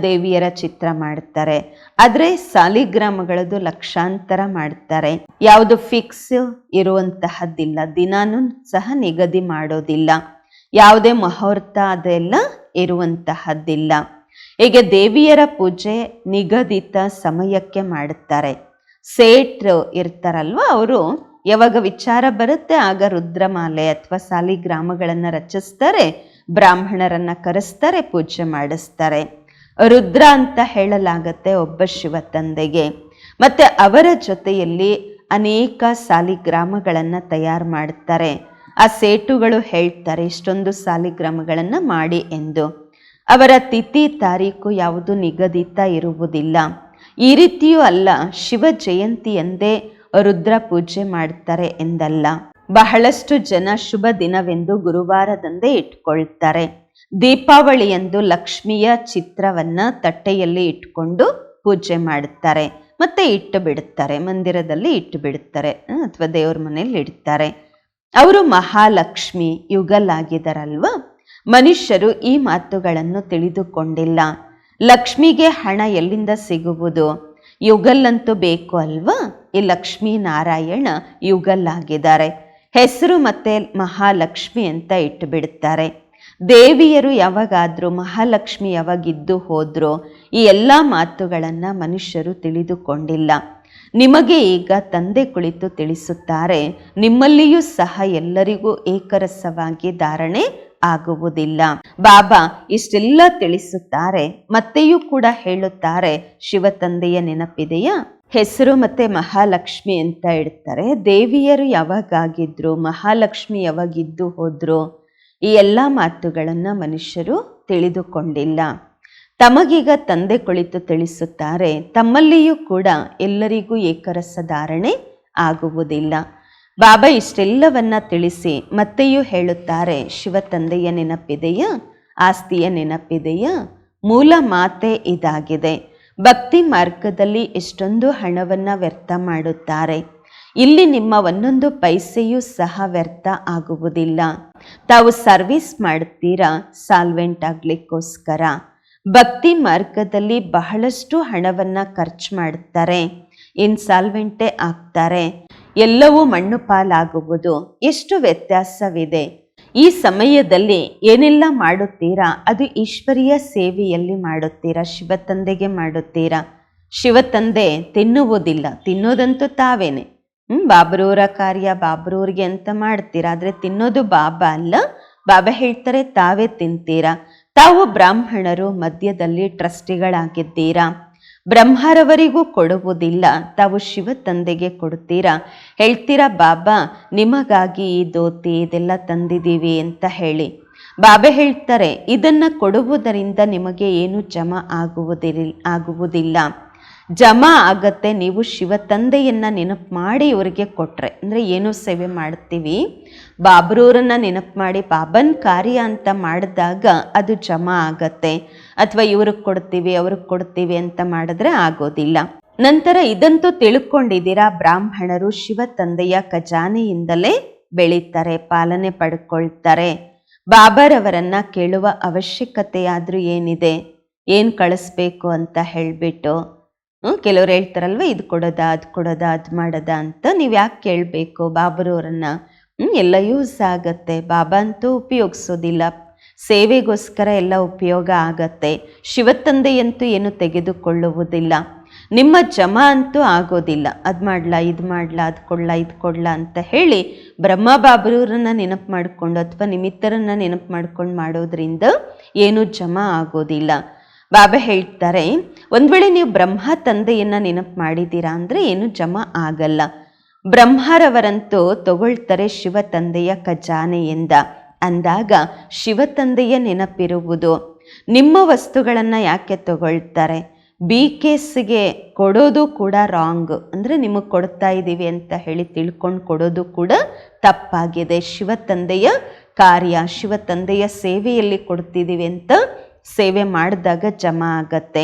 ದೇವಿಯರ ಚಿತ್ರ ಮಾಡ್ತಾರೆ. ಆದರೆ ಸಾಲಿಗ್ರಾಮಗಳದ್ದು ಲಕ್ಷಾಂತರ ಮಾಡ್ತಾರೆ. ಯಾವುದು ಫಿಕ್ಸ್ ಇರುವಂತಹದ್ದಿಲ್ಲ, ದಿನಾನೂ ಸಹ ನಿಗದಿ ಮಾಡೋದಿಲ್ಲ, ಯಾವುದೇ ಮುಹೂರ್ತ ಅದೆಲ್ಲ ಇರುವಂತಹದ್ದಿಲ್ಲ. ಹೀಗೆ ದೇವಿಯರ ಪೂಜೆ ನಿಗದಿತ ಸಮಯಕ್ಕೆ ಮಾಡುತ್ತಾರೆ. ಸೇಠ್ರು ಇರ್ತಾರಲ್ವ, ಅವರು ಯಾವಾಗ ವಿಚಾರ ಬರುತ್ತೆ ಆಗ ರುದ್ರಮಾಲೆ ಅಥವಾ ಸಾಲಿಗ್ರಾಮಗಳನ್ನು ರಚಿಸ್ತಾರೆ, ಬ್ರಾಹ್ಮಣರನ್ನ ಕರೆಸ್ತಾರೆ, ಪೂಜೆ ಮಾಡಿಸ್ತಾರೆ. ರುದ್ರ ಅಂತ ಹೇಳಲಾಗತ್ತೆ ಒಬ್ಬ ಶಿವ ತಂದೆಗೆ. ಮತ್ತೆ ಅವರ ಜೊತೆಯಲ್ಲಿ ಅನೇಕ ಸಾಲಿಗ್ರಾಮಗಳನ್ನು ತಯಾರು ಮಾಡ್ತಾರೆ. ಆ ಸೇಟುಗಳು ಹೇಳ್ತಾರೆ ಇಷ್ಟೊಂದು ಸಾಲಿಗ್ರಾಮಗಳನ್ನು ಮಾಡಿ ಎಂದು. ಅವರ ತಿಥಿ ತಾರೀಕು ಯಾವುದು ನಿಗದಿತ ಇರುವುದಿಲ್ಲ. ಈ ರೀತಿಯೂ ಅಲ್ಲ, ಶಿವ ಜಯಂತಿ ಎಂದೇ ರುದ್ರ ಪೂಜೆ ಮಾಡ್ತಾರೆ ಎಂದಲ್ಲ. ಬಹಳಷ್ಟು ಜನ ಶುಭ ದಿನವೆಂದು ಗುರುವಾರದಂದೇ ಇಟ್ಕೊಳ್ತಾರೆ. ದೀಪಾವಳಿಯಂದು ಲಕ್ಷ್ಮಿಯ ಚಿತ್ರವನ್ನ ತಟ್ಟೆಯಲ್ಲಿ ಇಟ್ಕೊಂಡು ಪೂಜೆ ಮಾಡುತ್ತಾರೆ, ಮತ್ತೆ ಇಟ್ಟು ಬಿಡುತ್ತಾರೆ, ಮಂದಿರದಲ್ಲಿ ಇಟ್ಟು ಬಿಡುತ್ತಾರೆ ಅಥವಾ ದೇವ್ರ ಮನೆಯಲ್ಲಿ ಇಡ್ತಾರೆ. ಅವರು ಮಹಾಲಕ್ಷ್ಮಿ ಯುಗಲಾಗಿದ್ದಾರಲ್ವ. ಮನುಷ್ಯರು ಈ ಮಾತುಗಳನ್ನು ತಿಳಿದುಕೊಂಡಿಲ್ಲ. ಲಕ್ಷ್ಮಿಗೆ ಹಣ ಎಲ್ಲಿಂದ ಸಿಗುವುದು? ಯುಗಲ್ಲಂತೂ ಬೇಕು ಅಲ್ವಾ? ಈ ಲಕ್ಷ್ಮೀ ನಾರಾಯಣ ಯುಗಲ್ಲಾಗಿದ್ದಾರೆ. ಹೆಸರು ಮತ್ತೆ ಮಹಾಲಕ್ಷ್ಮಿ ಅಂತ ಇಟ್ಟು ಬಿಡುತ್ತಾರೆ. ದೇವಿಯರು ಯಾವಾಗಾದ್ರೂ ಮಹಾಲಕ್ಷ್ಮಿ ಯಾವಾಗಿದ್ದು ಹೋದ್ರು? ಈ ಎಲ್ಲ ಮಾತುಗಳನ್ನು ಮನುಷ್ಯರು ತಿಳಿದುಕೊಂಡಿಲ್ಲ. ನಿಮಗೆ ಈಗ ತಂದೆ ಕುಳಿತು ತಿಳಿಸುತ್ತಾರೆ, ನಿಮ್ಮಲ್ಲಿಯೂ ಸಹ ಎಲ್ಲರಿಗೂ ಏಕರಸವಾಗಿ ಧಾರಣೆ ಆಗುವುದಿಲ್ಲ. ಬಾಬಾ ಇಷ್ಟೆಲ್ಲ ತಿಳಿಸುತ್ತಾರೆ, ಮತ್ತೆಯೂ ಕೂಡ ಹೇಳುತ್ತಾರೆ, ಶಿವ ತಂದೆಯ ನೆನಪಿದೆಯಾ? ಹೆಸರು ಮತ್ತೆ ಮಹಾಲಕ್ಷ್ಮಿ ಅಂತ ಇಡ್ತಾರೆ. ದೇವಿಯರು ಯಾವಾಗಾಗಿದ್ರು, ಮಹಾಲಕ್ಷ್ಮಿ ಯಾವಾಗಿದ್ದು ಹೋದ್ರು? ಈ ಎಲ್ಲ ಮಾತುಗಳನ್ನು ಮನುಷ್ಯರು ತಿಳಿದುಕೊಂಡಿಲ್ಲ. ತಮಗೀಗ ತಂದೆ ಕುಳಿತು ತಿಳಿಸುತ್ತಾರೆ, ತಮ್ಮಲ್ಲಿಯೂ ಕೂಡ ಎಲ್ಲರಿಗೂ ಏಕರಸ ಧಾರಣೆ ಆಗುವುದಿಲ್ಲ. ಬಾಬಾ ಇಷ್ಟೆಲ್ಲವನ್ನ ತಿಳಿಸಿ ಮತ್ತೆಯೂ ಹೇಳುತ್ತಾರೆ, ಶಿವ ತಂದೆಯ ನೆನಪಿದೆಯಾ? ಆಸ್ತಿಯ ನೆನಪಿದೆಯಾ? ಮೂಲ ಮಾತೆ ಇದಾಗಿದೆ. ಭಕ್ತಿ ಮಾರ್ಗದಲ್ಲಿ ಎಷ್ಟೊಂದು ಹಣವನ್ನ ವ್ಯರ್ಥ ಮಾಡುತ್ತಾರೆ. ಇಲ್ಲಿ ನಿಮ್ಮ ಒಂದೊಂದು ಪೈಸೆಯೂ ಸಹ ವ್ಯರ್ಥ ಆಗುವುದಿಲ್ಲ. ತಾವು ಸರ್ವಿಸ್ ಮಾಡುತ್ತೀರಾ ಸಾಲ್ವೆಂಟ್ ಆಗ್ಲಿಕ್ಕೋಸ್ಕರ. ಭಕ್ತಿ ಮಾರ್ಗದಲ್ಲಿ ಬಹಳಷ್ಟು ಹಣವನ್ನ ಖರ್ಚು ಮಾಡುತ್ತಾರೆ, ಇನ್ಸಾಲ್ವೆಂಟೇ ಆಗ್ತಾರೆ. ಎಲ್ಲವೂ ಮಣ್ಣು ಪಾಲಾಗುವುದು. ಎಷ್ಟು ವ್ಯತ್ಯಾಸವಿದೆ. ಈ ಸಮಯದಲ್ಲಿ ಏನೆಲ್ಲ ಮಾಡುತ್ತೀರಾ ಅದು ಈಶ್ವರೀಯ ಸೇವೆಯಲ್ಲಿ ಮಾಡುತ್ತೀರಾ, ಶಿವ ತಂದೆಗೆ ಮಾಡುತ್ತೀರಾ. ಶಿವ ತಂದೆ ತಿನ್ನುವುದಿಲ್ಲ, ತಿನ್ನೋದಂತೂ ತಾವೇನೆ. ಬಾಬ್ರೂರ ಕಾರ್ಯ ಬಾಬ್ರೂರಿಗೆ ಅಂತ ಮಾಡ್ತೀರಾ, ಆದರೆ ತಿನ್ನೋದು ಬಾಬಾ ಅಲ್ಲ. ಬಾಬಾ ಹೇಳ್ತಾರೆ ತಾವೇ ತಿಂತೀರಾ. ತಾವು ಬ್ರಾಹ್ಮಣರು ಮಧ್ಯದಲ್ಲಿ ಟ್ರಸ್ಟಿಗಳಾಗಿದ್ದೀರಾ. ಬ್ರಹ್ಮರವರಿಗೂ ಕೊಡುವುದಿಲ್ಲ, ತಾವು ಶಿವ ತಂದೆಗೆ ಕೊಡ್ತೀರಾ. ಹೇಳ್ತೀರಾ ಬಾಬಾ ನಿಮಗಾಗಿ ಈ ಧೋತಿ ಇದೆಲ್ಲ ತಂದಿದ್ದೀವಿ ಅಂತ ಹೇಳಿ. ಬಾಬಾ ಹೇಳ್ತಾರೆ ಇದನ್ನು ಕೊಡುವುದರಿಂದ ನಿಮಗೆ ಏನು ಜಮಾ ಆಗುವುದಿಲ್ಲ. ಜಮಾ ಆಗತ್ತೆ ನೀವು ಶಿವ ತಂದೆಯನ್ನು ನೆನಪು ಮಾಡಿ ಇವರಿಗೆ ಕೊಟ್ಟರೆ. ಅಂದರೆ ಏನೋ ಸೇವೆ ಮಾಡ್ತೀವಿ, ಬಾಬ್ರೂರನ್ನ ನೆನಪು ಮಾಡಿ ಬಾಬನ್ ಕಾರ್ಯ ಅಂತ ಮಾಡಿದಾಗ ಅದು ಜಮಾ ಆಗತ್ತೆ. ಅಥವಾ ಇವ್ರಿಗೆ ಕೊಡ್ತೀವಿ ಅವ್ರಿಗೆ ಕೊಡ್ತೀವಿ ಅಂತ ಮಾಡಿದ್ರೆ ಆಗೋದಿಲ್ಲ. ನಂತರ ಇದಂತೂ ತಿಳ್ಕೊಂಡಿದ್ದೀರಾ, ಬ್ರಾಹ್ಮಣರು ಶಿವ ತಂದೆಯ ಖಜಾನೆಯಿಂದಲೇ ಬೆಳೀತಾರೆ, ಪಾಲನೆ ಪಡ್ಕೊಳ್ತಾರೆ. ಬಾಬಾರವರನ್ನ ಕೇಳುವ ಅವಶ್ಯಕತೆಯಾದರೂ ಏನಿದೆ? ಏನು ಕಳಿಸ್ಬೇಕು ಅಂತ ಹೇಳಿಬಿಟ್ಟು ಕೆಲವ್ರು ಹೇಳ್ತಾರಲ್ವ, ಇದು ಕೊಡೋದ ಅದು ಕೊಡೋದ ಅದು ಮಾಡೋದ ಅಂತ. ನೀವು ಯಾಕೆ ಕೇಳಬೇಕು ಬಾಬರವರನ್ನ? ಎಲ್ಲ ಯೂಸ್ ಆಗತ್ತೆ. ಬಾಬಾ ಅಂತೂ ಉಪಯೋಗಿಸೋದಿಲ್ಲ, ಸೇವೆಗೋಸ್ಕರ ಎಲ್ಲ ಉಪಯೋಗ ಆಗತ್ತೆ. ಶಿವ ತಂದೆಯಂತೂ ಏನು ತೆಗೆದುಕೊಳ್ಳುವುದಿಲ್ಲ. ನಿಮ್ಮ ಜಮಾ ಅಂತೂ ಆಗೋದಿಲ್ಲ. ಅದು ಮಾಡ್ಲಾ ಇದು ಮಾಡ್ಲಾ ಅದು ಕೊಡ್ಲಾ ಇದು ಕೊಡ್ಲಾ ಅಂತ ಹೇಳಿ ಬ್ರಹ್ಮ ಬಾಬರವ್ರನ್ನ ನೆನಪು ಮಾಡಿಕೊಂಡು ಅಥವಾ ನಿಮಿತ್ತರನ್ನ ನೆನಪು ಮಾಡ್ಕೊಂಡು ಮಾಡೋದ್ರಿಂದ ಏನೂ ಜಮಾ ಆಗೋದಿಲ್ಲ. ಬಾಬಾ ಹೇಳ್ತಾರೆ ಒಂದು ವೇಳೆ ನೀವು ಬ್ರಹ್ಮ ತಂದೆಯನ್ನು ನೆನಪು ಮಾಡಿದ್ದೀರಾ ಅಂದರೆ ಏನು ಜಮಾ ಆಗಲ್ಲ. ಬ್ರಹ್ಮರವರಂತೂ ತಗೊಳ್ತಾರೆ ಶಿವ ತಂದೆಯ ಖಜಾನೆಯಿಂದ. ಅಂದಾಗ ಶಿವ ತಂದೆಯ ನೆನಪಿರುವುದು. ನಿಮ್ಮ ವಸ್ತುಗಳನ್ನು ಯಾಕೆ ತಗೊಳ್ತಾರೆ? BKSಗೆ ಕೊಡೋದು ಕೂಡ ರಾಂಗ್. ಅಂದರೆ ನಿಮಗೆ ಕೊಡ್ತಾ ಇದ್ದೀವಿ ಅಂತ ಹೇಳಿ ತಿಳ್ಕೊಂಡು ಕೊಡೋದು ಕೂಡ ತಪ್ಪಾಗಿದೆ. ಶಿವ ತಂದೆಯ ಕಾರ್ಯ, ಶಿವ ತಂದೆಯ ಸೇವೆಯಲ್ಲಿ ಕೊಡ್ತಿದ್ದೀವಿ ಅಂತ ಸೇವೆ ಮಾಡಿದಾಗ ಜಮಾ ಆಗತ್ತೆ.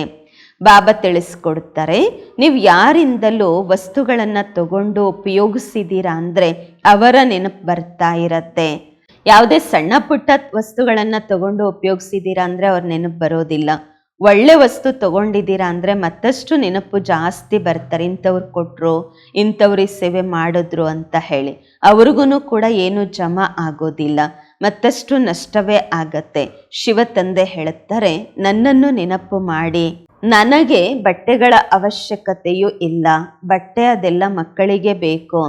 ಬಾಬಾ ತಿಳಿಸ್ಕೊಡ್ತಾರೆ, ನೀವು ಯಾರಿಂದಲೂ ವಸ್ತುಗಳನ್ನು ತಗೊಂಡು ಉಪಯೋಗಿಸಿದ್ದೀರಾ ಅಂದರೆ ಅವರ ನೆನಪು ಬರ್ತಾ ಇರತ್ತೆ. ಯಾವುದೇ ಸಣ್ಣ ಪುಟ್ಟ ವಸ್ತುಗಳನ್ನು ತಗೊಂಡು ಉಪಯೋಗಿಸಿದ್ದೀರಾ ಅಂದರೆ ಅವ್ರ ನೆನಪು ಬರೋದಿಲ್ಲ. ಒಳ್ಳೆ ವಸ್ತು ತಗೊಂಡಿದ್ದೀರಾ ಅಂದರೆ ಮತ್ತಷ್ಟು ನೆನಪು ಜಾಸ್ತಿ ಬರ್ತಾರೆ. ಇಂಥವ್ರು ಕೊಟ್ಟರು, ಇಂಥವ್ರಿಗೆ ಸೇವೆ ಮಾಡಿದ್ರು ಅಂತ ಹೇಳಿ ಅವ್ರಿಗೂ ಕೂಡ ಏನು ಜಮಾ ಆಗೋದಿಲ್ಲ, ಮತ್ತಷ್ಟು ನಷ್ಟವೇ ಆಗತ್ತೆ. ಶಿವ ತಂದೆ ಹೇಳುತ್ತಾರೆ, ನನ್ನನ್ನು ನೆನಪು ಮಾಡಿ. ನನಗೆ ಬಟ್ಟೆಗಳ ಅವಶ್ಯಕತೆಯೂ ಇಲ್ಲ, ಬಟ್ಟೆ ಅದೆಲ್ಲ ಮಕ್ಕಳಿಗೆ ಬೇಕು.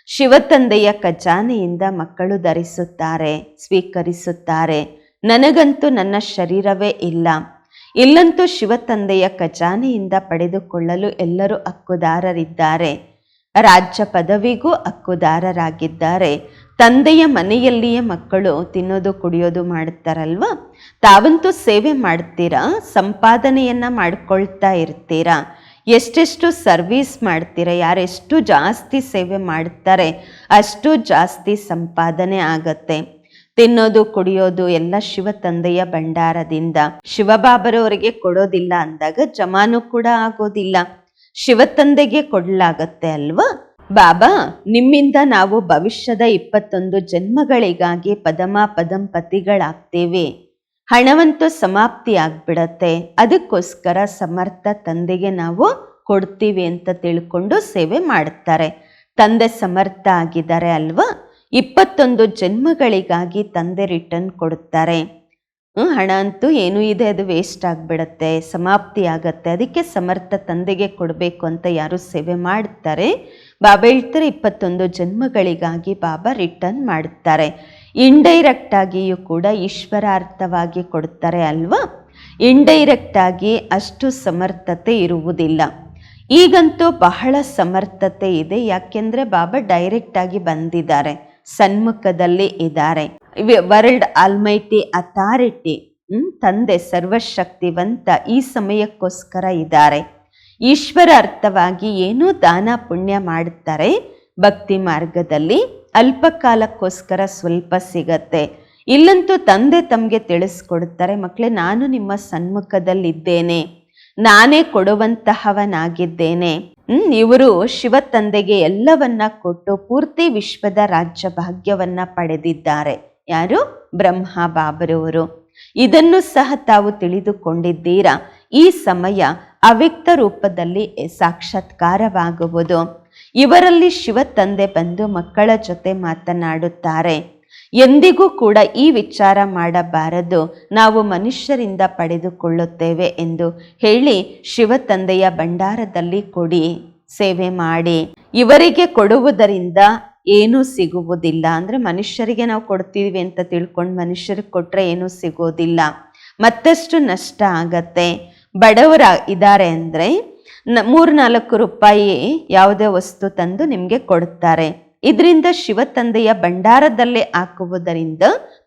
ಶಿವ ತಂದೆಯ ಖಜಾನೆಯಿಂದ ಮಕ್ಕಳು ಧರಿಸುತ್ತಾರೆ, ಸ್ವೀಕರಿಸುತ್ತಾರೆ. ನನಗಂತೂ ನನ್ನ ಶರೀರವೇ ಇಲ್ಲ. ಇಲ್ಲಂತೂ ಶಿವ ತಂದೆಯ ಖಜಾನೆಯಿಂದ ಪಡೆದುಕೊಳ್ಳಲು ಎಲ್ಲರೂ ಹಕ್ಕುದಾರರಿದ್ದಾರೆ. ರಾಜ್ಯ ಪದವಿಗೂ ಹಕ್ಕುದಾರರಾಗಿದ್ದಾರೆ. ತಂದೆಯ ಮನೆಯಲ್ಲಿಯೇ ಮಕ್ಕಳು ತಿನ್ನೋದು ಕುಡಿಯೋದು ಮಾಡುತ್ತಾರಲ್ವ, ತಾವಂತೂ ಸೇವೆ ಮಾಡ್ತೀರಾ, ಸಂಪಾದನೆಯನ್ನ ಮಾಡ್ಕೊಳ್ತಾ ಇರ್ತೀರಾ. ಎಷ್ಟೆಷ್ಟು ಸರ್ವೀಸ್ ಮಾಡ್ತೀರಾ, ಯಾರೆಷ್ಟು ಜಾಸ್ತಿ ಸೇವೆ ಮಾಡ್ತಾರೆ ಅಷ್ಟು ಜಾಸ್ತಿ ಸಂಪಾದನೆ ಆಗತ್ತೆ. ತಿನ್ನೋದು ಕುಡಿಯೋದು ಎಲ್ಲ ಶಿವ ತಂದೆಯ ಭಂಡಾರದಿಂದ. ಶಿವಬಾಬರವರಿಗೆ ಕೊಡೋದಿಲ್ಲ ಅಂದಾಗ ಜಮಾನು ಕೂಡ ಆಗೋದಿಲ್ಲ, ಶಿವ ತಂದೆಗೆ ಕೊಡಲಾಗತ್ತೆ ಅಲ್ವಾ. ಬಾಬಾ, ನಿಮ್ಮಿಂದ ನಾವು ಭವಿಷ್ಯದ 21 ಜನ್ಮಗಳಿಗಾಗಿ ಪದಂಪತಿಗಳಾಗ್ತೇವೆ. ಹಣವಂತೂ ಸಮಾಪ್ತಿ ಆಗ್ಬಿಡತ್ತೆ, ಅದಕ್ಕೋಸ್ಕರ ಸಮರ್ಥ ತಂದೆಗೆ ನಾವು ಕೊಡ್ತೀವಿ ಅಂತ ತಿಳ್ಕೊಂಡು ಸೇವೆ ಮಾಡ್ತಾರೆ. ತಂದೆ ಸಮರ್ಥ ಆಗಿದ್ದಾರೆ ಅಲ್ವಾ, 21 ಜನ್ಮಗಳಿಗಾಗಿ ತಂದೆ ರಿಟರ್ನ್ ಕೊಡುತ್ತಾರೆ. ಹಣ ಅಂತೂ ಏನೂ ಇದೆ, ಅದು ವೇಸ್ಟ್ ಆಗಿಬಿಡತ್ತೆ, ಸಮಾಪ್ತಿ ಆಗತ್ತೆ, ಅದಕ್ಕೆ ಸಮರ್ಥ ತಂದೆಗೆ ಕೊಡಬೇಕು ಅಂತ ಯಾರು ಸೇವೆ ಮಾಡ್ತಾರೆ, ಬಾಬಾ ಹೇಳ್ತಾರೆ 21 ಜನ್ಮಗಳಿಗಾಗಿ ಬಾಬಾ ರಿಟರ್ನ್ ಮಾಡುತ್ತಾರೆ. ಇಂಡೈರೆಕ್ಟ್ ಆಗಿಯೂ ಕೂಡ ಈಶ್ವರಾರ್ಥವಾಗಿ ಕೊಡ್ತಾರೆ ಅಲ್ವಾ. ಇಂಡೈರೆಕ್ಟ್ ಆಗಿ ಅಷ್ಟು ಸಮರ್ಥತೆ ಇರುವುದಿಲ್ಲ. ಈಗಂತೂ ಬಹಳ ಸಮರ್ಥತೆ ಇದೆ, ಯಾಕೆಂದ್ರೆ ಬಾಬಾ ಡೈರೆಕ್ಟ್ ಆಗಿ ಬಂದಿದ್ದಾರೆ, ಸನ್ಮುಖದಲ್ಲಿ ಇದ್ದಾರೆ. ವರ್ಲ್ಡ್ ಆಲ್ಮೈಟಿ ಅಥಾರಿಟಿ, ತಂದೆ ಸರ್ವಶಕ್ತಿವಂತ ಈ ಸಮಯಕ್ಕೋಸ್ಕರ ಇದ್ದಾರೆ. ಈಶ್ವರ ಅರ್ಥವಾಗಿ ಏನೂ ದಾನ ಪುಣ್ಯ ಮಾಡುತ್ತಾರೆ ಭಕ್ತಿ ಮಾರ್ಗದಲ್ಲಿ, ಅಲ್ಪ ಕಾಲಕ್ಕೋಸ್ಕರ ಸ್ವಲ್ಪ ಸಿಗತ್ತೆ. ಇಲ್ಲಂತೂ ತಂದೆ ತಮಗೆ ತಿಳಿಸ್ಕೊಡುತ್ತಾರೆ, ಮಕ್ಕಳೇ ನಾನು ನಿಮ್ಮ ಸನ್ಮುಖದಲ್ಲಿದ್ದೇನೆ, ನಾನೇ ಕೊಡುವಂತಹವನಾಗಿದ್ದೇನೆ. ಇವರು ಶಿವ ತಂದೆಗೆ ಎಲ್ಲವನ್ನ ಕೊಟ್ಟು ಪೂರ್ತಿ ವಿಶ್ವದ ರಾಜ್ಯ ಭಾಗ್ಯವನ್ನ ಪಡೆದಿದ್ದಾರೆ. ಯಾರು? ಬ್ರಹ್ಮ ಬಾಬರವರು. ಇದನ್ನು ಸಹ ತಾವು ತಿಳಿದುಕೊಂಡಿದ್ದೀರಾ. ಈ ಸಮಯ ಅವ್ಯಕ್ತ ರೂಪದಲ್ಲಿ ಸಾಕ್ಷಾತ್ಕಾರವಾಗುವುದು. ಇವರಲ್ಲಿ ಶಿವ ತಂದೆ ಬಂದು ಮಕ್ಕಳ ಜೊತೆ ಮಾತನಾಡುತ್ತಾರೆ. ಎಂದಿಗೂ ಕೂಡ ಈ ವಿಚಾರ ಮಾಡಬಾರದು, ನಾವು ಮನುಷ್ಯರಿಂದ ಪಡೆದುಕೊಳ್ಳುತ್ತೇವೆ ಎಂದು ಹೇಳಿ ಶಿವ ತಂದೆಯ ಭಂಡಾರದಲ್ಲಿ ಕೊಡಿ, ಸೇವೆ ಮಾಡಿ. ಇವರಿಗೆ ಕೊಡುವುದರಿಂದ ಏನೂ ಸಿಗುವುದಿಲ್ಲ. ಅಂದರೆ ಮನುಷ್ಯರಿಗೆ ನಾವು ಕೊಡ್ತೀವಿ ಅಂತ ತಿಳ್ಕೊಂಡು ಮನುಷ್ಯರಿಗೆ ಕೊಟ್ಟರೆ ಏನೂ ಸಿಗೋದಿಲ್ಲ, ಮತ್ತಷ್ಟು ನಷ್ಟ ಆಗತ್ತೆ. ಬಡವರ ಇದ್ದಾರೆ ಅಂದರೆ 3-4 ರೂಪಾಯಿ ಯಾವುದೇ ವಸ್ತು ತಂದು ನಿಮಗೆ ಕೊಡುತ್ತಾರೆ. ಇದರಿಂದ ಶಿವ ತಂದೆಯ ಭಂಡಾರದಲ್ಲೇ ಹಾಕುವುದರಿಂದ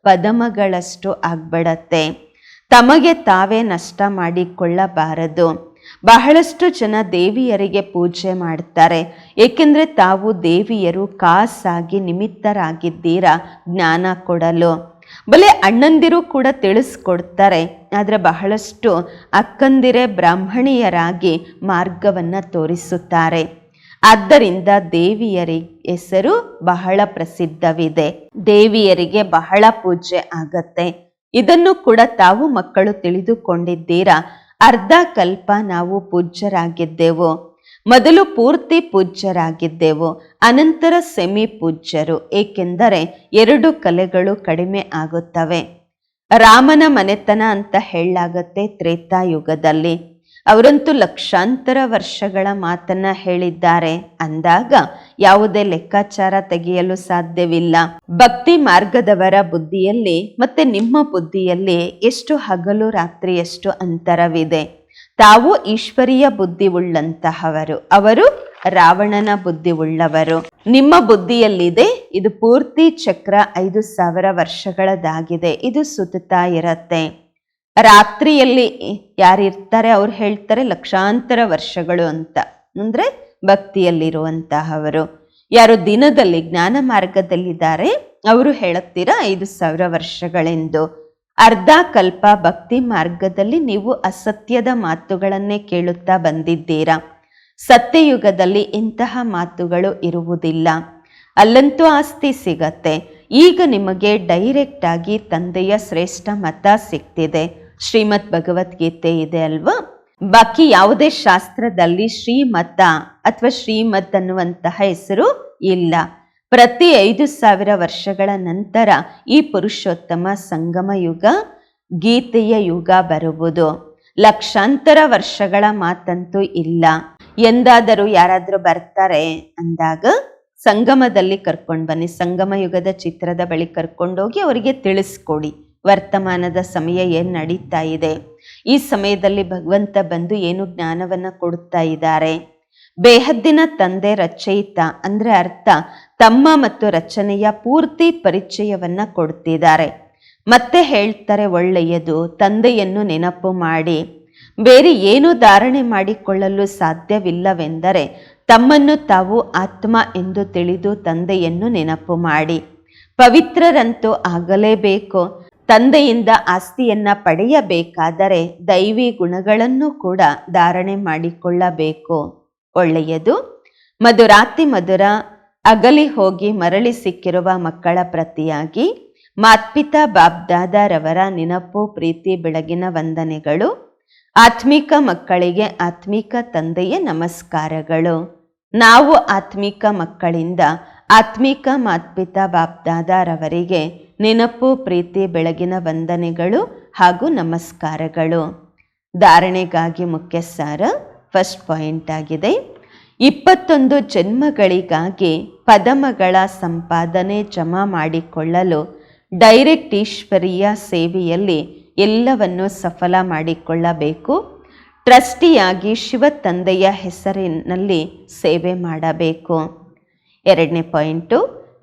ಪದಮಗಳಷ್ಟು ಆಗ್ಬಿಡತ್ತೆ. ತಮಗೆ ತಾವೇ ನಷ್ಟ ಮಾಡಿಕೊಳ್ಳಬಾರದು. ಬಹಳಷ್ಟು ಜನ ದೇವಿಯರಿಗೆ ಪೂಜೆ ಮಾಡ್ತಾರೆ, ಏಕೆಂದರೆ ತಾವು ದೇವಿಯರು ಖಾಸಾಗಿ ನಿಮಿತ್ತರಾಗಿದ್ದೀರಾ ಜ್ಞಾನ ಕೊಡಲು. ಬಲೆ ಅಣ್ಣಂದಿರು ಕೂಡ ತಿಳಿಸ್ಕೊಡ್ತಾರೆ, ಆದರೆ ಬಹಳಷ್ಟು ಅಕ್ಕಂದಿರೇ ಬ್ರಾಹ್ಮಣಿಯರಾಗಿ ಮಾರ್ಗವನ್ನು ತೋರಿಸುತ್ತಾರೆ. ಆದ್ದರಿಂದ ದೇವಿಯರ ಹೆಸರು ಬಹಳ ಪ್ರಸಿದ್ಧವಿದೆ, ದೇವಿಯರಿಗೆ ಬಹಳ ಪೂಜೆ ಆಗತ್ತೆ. ಇದನ್ನು ಕೂಡ ತಾವು ಮಕ್ಕಳು ತಿಳಿದುಕೊಂಡಿದ್ದೀರಾ. ಅರ್ಧ ಕಲ್ಪ ನಾವು ಪೂಜ್ಯರಾಗಿದ್ದೆವು, ಮೊದಲು ಪೂರ್ತಿ ಪೂಜ್ಯರಾಗಿದ್ದೆವು, ಅನಂತರ ಸೆಮಿ ಪೂಜ್ಯರು, ಏಕೆಂದರೆ 2 ಕಲೆಗಳು ಕಡಿಮೆ ಆಗುತ್ತವೆ. ರಾಮನ ಮನೆತನ ಅಂತ ಹೇಳಲಾಗತ್ತೆ ತ್ರೇತಾಯುಗದಲ್ಲಿ. ಅವರಂತೂ ಲಕ್ಷಾಂತರ ವರ್ಷಗಳ ಮಾತನ್ನ ಹೇಳಿದ್ದಾರೆ ಅಂದಾಗ ಯಾವುದೇ ಲೆಕ್ಕಾಚಾರ ತೆಗೆಯಲು ಸಾಧ್ಯವಿಲ್ಲ. ಭಕ್ತಿ ಮಾರ್ಗದವರ ಬುದ್ಧಿಯಲ್ಲಿ ಮತ್ತೆ ನಿಮ್ಮ ಬುದ್ಧಿಯಲ್ಲಿ ಎಷ್ಟು ಹಗಲು ರಾತ್ರಿಯಷ್ಟು ಅಂತರವಿದೆ. ತಾವು ಈಶ್ವರೀಯ ಬುದ್ಧಿ ಉಳ್ಳಂತಹವರು, ಅವರು ರಾವಣನ ಬುದ್ಧಿ ಉಳ್ಳವರು. ನಿಮ್ಮ ಬುದ್ಧಿಯಲ್ಲಿದೆ, ಇದು ಪೂರ್ತಿ ಚಕ್ರ 5000 ವರ್ಷಗಳದಾಗಿದೆ, ಇದು ಸುತ್ತಾ ಇರತ್ತೆ. ರಾತ್ರಿಯಲ್ಲಿ ಯಾರಿರ್ತಾರೆ ಅವ್ರು ಹೇಳ್ತಾರೆ ಲಕ್ಷಾಂತರ ವರ್ಷಗಳು ಅಂತ, ಅಂದರೆ ಭಕ್ತಿಯಲ್ಲಿರುವಂತಹವರು. ಯಾರು ದಿನದಲ್ಲಿ ಜ್ಞಾನ ಮಾರ್ಗದಲ್ಲಿದ್ದಾರೆ ಅವರು ಹೇಳುತ್ತೀರಾ 5000 ವರ್ಷಗಳೆಂದು. ಅರ್ಧ ಕಲ್ಪ ಭಕ್ತಿ ಮಾರ್ಗದಲ್ಲಿ ನೀವು ಅಸತ್ಯದ ಮಾತುಗಳನ್ನೇ ಕೇಳುತ್ತಾ ಬಂದಿದ್ದೀರಾ. ಸತ್ಯಯುಗದಲ್ಲಿ ಇಂತಹ ಮಾತುಗಳು ಇರುವುದಿಲ್ಲ. ಅಲ್ಲಂತೂ ಆಸ್ತಿ ಸಿಗತ್ತೆ. ಈಗ ನಿಮಗೆ ಡೈರೆಕ್ಟ್ ಆಗಿ ತಂದೆಯ ಶ್ರೇಷ್ಠ ಮತ ಸಿಗ್ತಿದೆ. ಶ್ರೀಮದ್ ಭಗವದ್ಗೀತೆ ಇದೆ ಅಲ್ವಾ? ಬಾಕಿ ಯಾವುದೇ ಶಾಸ್ತ್ರದಲ್ಲಿ ಶ್ರೀಮತ ಅಥವಾ ಶ್ರೀಮದ್ ಅನ್ನುವಂತಹ ಹೆಸರು ಇಲ್ಲ. ಪ್ರತಿ 5,000 ವರ್ಷಗಳ ನಂತರ ಈ ಪುರುಷೋತ್ತಮ ಸಂಗಮ ಯುಗ, ಗೀತೆಯ ಯುಗ ಬರುವುದು. ಲಕ್ಷಾಂತರ ವರ್ಷಗಳ ಮಾತಂತೂ ಇಲ್ಲ. ಎಂದಾದರೂ ಯಾರಾದರೂ ಬರ್ತಾರೆ ಅಂದಾಗ ಸಂಗಮದಲ್ಲಿ ಕರ್ಕೊಂಡು ಬನ್ನಿ. ಸಂಗಮ ಯುಗದ ಚಿತ್ರದ ಬಳಿ ಕರ್ಕೊಂಡೋಗಿ ಅವರಿಗೆ ತಿಳಿಸ್ಕೊಡಿ ವರ್ತಮಾನದ ಸಮಯ ಏನು ನಡೀತಾ ಇದೆ, ಈ ಸಮಯದಲ್ಲಿ ಭಗವಂತ ಬಂದು ಏನು ಜ್ಞಾನವನ್ನು ಕೊಡ್ತಾ ಇದ್ದಾರೆ. ಬೇಹದ್ದಿನ ತಂದೆ ರಚಯಿತ ಅಂದರೆ ಅರ್ಥ ತಮ್ಮ ಮತ್ತು ರಚನೆಯ ಪೂರ್ತಿ ಪರಿಚಯವನ್ನ ಕೊಡ್ತಿದ್ದಾರೆ. ಮತ್ತೆ ಹೇಳ್ತಾರೆ, ಒಳ್ಳೆಯದು, ತಂದೆಯನ್ನು ನೆನಪು ಮಾಡಿ. ಬೇರೆ ಏನು ಧಾರಣೆ ಮಾಡಿಕೊಳ್ಳಲು ಸಾಧ್ಯವಿಲ್ಲವೆಂದರೆ ತಮ್ಮನ್ನು ತಾವು ಆತ್ಮ ಎಂದು ತಿಳಿದು ತಂದೆಯನ್ನು ನೆನಪು ಮಾಡಿ. ಪವಿತ್ರರಂತೂ ಆಗಲೇಬೇಕು. ತಂದೆಯಿಂದ ಆಸ್ತಿಯನ್ನ ಪಡೆಯಬೇಕಾದರೆ ದೈವಿ ಗುಣಗಳನ್ನು ಕೂಡ ಧಾರಣೆ ಮಾಡಿಕೊಳ್ಳಬೇಕು. ಒಳ್ಳೆಯದು. ಮಧುರಾತಿ ಮಧುರ ಅಗಲಿ ಹೋಗಿ ಮರಳಿ ಸಿಕ್ಕಿರುವ ಮಕ್ಕಳ ಪ್ರತಿಯಾಗಿ ಮಾತ್ಪಿತಾ ಬಾಬ್ದಾದರವರ ನೆನಪು, ಪ್ರೀತಿ, ಬೆಳಗಿನ ವಂದನೆಗಳು. ಆತ್ಮಿಕ ಮಕ್ಕಳಿಗೆ ಆತ್ಮಿಕ ತಂದೆಯ ನಮಸ್ಕಾರಗಳು. ನಾವು ಆತ್ಮಿಕ ಮಕ್ಕಳಿಂದ ಆತ್ಮಿಕ ಮಾತ್ಪಿತಾ ಬಾಬ್ದಾದರವರಿಗೆ ನೆನಪು, ಪ್ರೀತಿ, ಬೆಳಗಿನ ವಂದನೆಗಳು ಹಾಗೂ ನಮಸ್ಕಾರಗಳು. ಧಾರಣೆಗಾಗಿ ಮುಖ್ಯ ಸಾರ ಫಸ್ಟ್ ಪಾಯಿಂಟ್ ಆಗಿದೆ. 21 ಜನ್ಮಗಳಿಗಾಗಿ ಪದಮಗಳ ಸಂಪಾದನೆ ಜಮಾ ಮಾಡಿಕೊಳ್ಳಲು ಡೈರೆಕ್ಟ್ ಈಶ್ವರೀಯ ಸೇವೆಯಲ್ಲಿ ಎಲ್ಲವನ್ನು ಸಫಲ ಮಾಡಿಕೊಳ್ಳಬೇಕು. ಟ್ರಸ್ಟಿಯಾಗಿ ಶಿವ ತಂದೆಯ ಹೆಸರಿನಲ್ಲಿ ಸೇವೆ ಮಾಡಬೇಕು. 2ನೇ ಪಾಯಿಂಟು,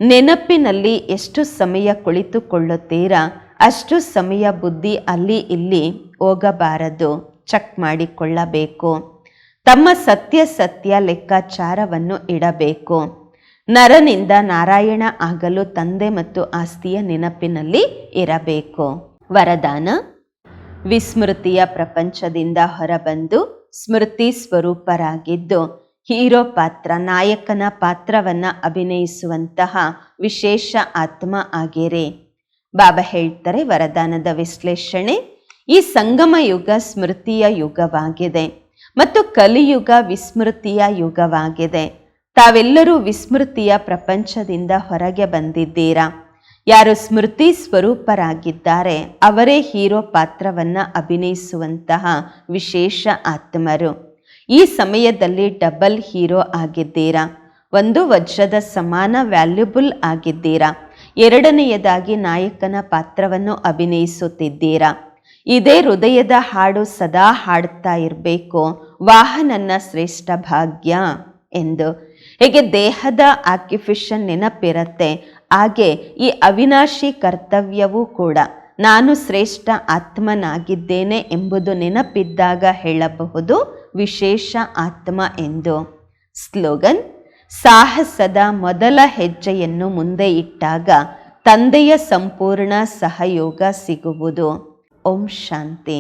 ನೆನಪಿನಲ್ಲಿ ಎಷ್ಟು ಸಮಯ ಕುಳಿತುಕೊಳ್ಳುತ್ತೀರಾ ಅಷ್ಟು ಸಮಯ ಬುದ್ಧಿ ಅಲ್ಲಿ ಇಲ್ಲಿ ಹೋಗಬಾರದು, ಚೆಕ್ ಮಾಡಿಕೊಳ್ಳಬೇಕು. ತಮ್ಮ ಸತ್ಯ ಲೆಕ್ಕಾಚಾರವನ್ನು ಇಡಬೇಕು. ನರನಿಂದ ನಾರಾಯಣ ಆಗಲು ತಂದೆ ಮತ್ತು ಆಸ್ತಿಯ ನೆನಪಿನಲ್ಲಿ ಇರಬೇಕು. ವರದಾನ: ವಿಸ್ಮೃತಿಯ ಪ್ರಪಂಚದಿಂದ ಹೊರಬಂದು ಸ್ಮೃತಿ ಸ್ವರೂಪರಾಗಿದ್ದು ಹೀರೋ ಪಾತ್ರ, ನಾಯಕನ ಪಾತ್ರವನ್ನು ಅಭಿನಯಿಸುವಂತಹ ವಿಶೇಷ ಆತ್ಮ ಆಗಿರಿ. ಬಾಬಾ ಹೇಳ್ತಾರೆ ವರದಾನದ ವಿಶ್ಲೇಷಣೆ: ಈ ಸಂಗಮ ಯುಗ ಸ್ಮೃತಿಯ ಯುಗವಾಗಿದೆ ಮತ್ತು ಕಲಿಯುಗ ವಿಸ್ಮೃತಿಯ ಯುಗವಾಗಿದೆ. ತಾವೆಲ್ಲರೂ ವಿಸ್ಮೃತಿಯ ಪ್ರಪಂಚದಿಂದ ಹೊರಗೆ ಬಂದಿದ್ದೀರಾ. ಯಾರು ಸ್ಮೃತಿ ಸ್ವರೂಪರಾಗಿದ್ದಾರೆ ಅವರೇ ಹೀರೋ ಪಾತ್ರವನ್ನು ಅಭಿನಯಿಸುವಂತಹ ವಿಶೇಷ ಆತ್ಮರು. ಈ ಸಮಯದಲ್ಲಿ ಡಬಲ್ ಹೀರೋ ಆಗಿದ್ದೀರಾ. ಒಂದು, ವಜ್ರದ ಸಮಾನ ವ್ಯಾಲ್ಯುಬಲ್ ಆಗಿದ್ದೀರಾ. ಎರಡನೆಯದಾಗಿ ನಾಯಕನ ಪಾತ್ರವನ್ನು ಅಭಿನಯಿಸುತ್ತಿದ್ದೀರಾ. ಇದೇ ಹೃದಯದ ಹಾಡು ಸದಾ ಹಾಡ್ತಾ ಇರಬೇಕು, ವಾಹನನ್ನ ಶ್ರೇಷ್ಠ ಭಾಗ್ಯ ಎಂದು. ಹೇಗೆ ದೇಹದ ಆಕ್ಯುಪೇಷನ್ ನೆನಪಿರುತ್ತೆ, ಹಾಗೆ ಈ ಅವಿನಾಶಿ ಕರ್ತವ್ಯವೂ ಕೂಡ ನಾನು ಶ್ರೇಷ್ಠ ಆತ್ಮನಾಗಿದ್ದೇನೆ ಎಂಬುದು ನೆನಪಿದ್ದಾಗ ಹೇಳಬಹುದು ವಿಶೇಷ ಆತ್ಮ ಎಂದು. ಸ್ಲೋಗನ್: ಸಾಹಸದ ಮೊದಲ ಹೆಜ್ಜೆಯನ್ನು ಮುಂದೆ ಇಟ್ಟಾಗ ತಂದೆಯ ಸಂಪೂರ್ಣ ಸಹಯೋಗ ಸಿಗುವುದು. ಓಂ ಶಾಂತಿ.